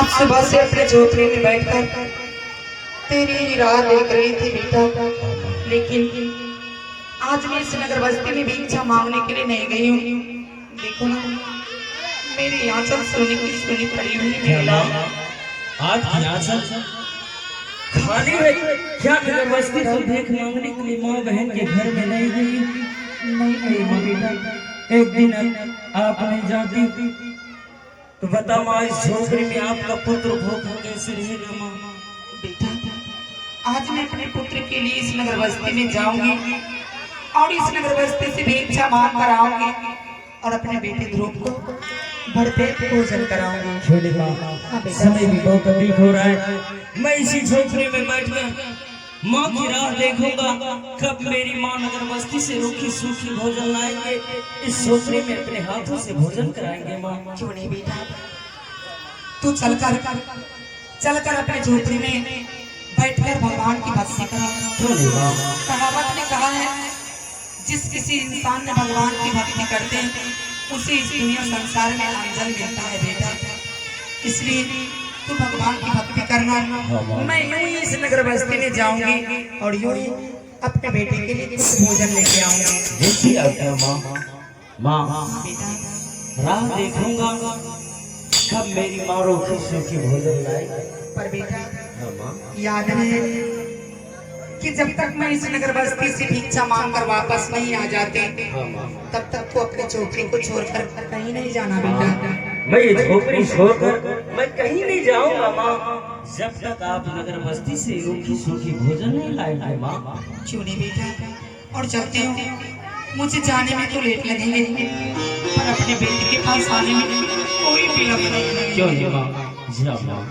आज सुबह से अपने झोपड़ी में बैठकर तेरी ही राह देख रही थी बेटा, लेकिन आज मैं इस नगर बस्ती में भिक्षा मांगने के लिए नहीं गई हूँ। देखो ना, मेरी आंचल सोने की सुनी पड़ी हुई मेला। आज की आंचल खाली है क्या? नगर बस्ती से देख मांगने के लिए माँ बहन के घर में नहीं गई? नहीं गई माँ बेटा। एक दिन आप नहीं जाती तो बता माँ, इस झोपड़ी में आपका पुत्र भूखा कैसे रहेगा माँ? बेटा, आज मैं अपने पुत्र के लिए इस नगर बस्ती में जाऊंगी और इस नगर बस्ती से भिक्षा मांग कर आऊंगी और अपने बेटे ध्रुव को भरपेट भोजन कराऊंगी। छोटे माँ, समय भी बहुत अधिक हो रहा है। मैं इसी झोपड़ी में बैठ कर माँ की राह देखूंगा, कब मेरी माँ नगर बस्ती से रूखी सूखी भोजन लाएंगे, इस झोपड़ी में अपने हाथों से भोजन कराएंगे माँ। क्यों नहीं बेटा, तू चलकर अपने झोपड़ी में बैठकर भगवान की भक्ति कर। कहावत ने कहा है, जिस किसी इंसान ने भगवान की भक्ति करते हैं उसे इस दुनिया संसार में अंजल मिलता है बेटा। इसलिए तू भगवान की भक्ति करना। मैं यूं ही इस नगर बस्ती में जाऊंगी और यूं ही अपने बेटे के लिए कुछ भोजन लेके आऊंगी। माँ, राह देखूंगा कब मेरी माँ रूखी सूखी भोजन लाएगी। पर बेटा याद है कि जब तक मैं इस नगर बस्ती से भिक्षा मांग कर वापस नहीं आ जाती तब तक तू अपने झोपड़ी को छोड़कर कहीं नहीं जाना बेटा। मैं ये झोपड़ी छोड़कर मैं कहीं नहीं जाऊंगा माँ, जब तक आप नगर बस्ती से रूखी सूखी भोजन नहीं लाएंगे माँ। क्यों नहीं बेटा, और चलते हो, मुझे जाने में तो लेट लगेंगे पर अपने बेटे के पास आने में कोई विलंब नहीं। क्यों नहीं माँ, जाओ माँ।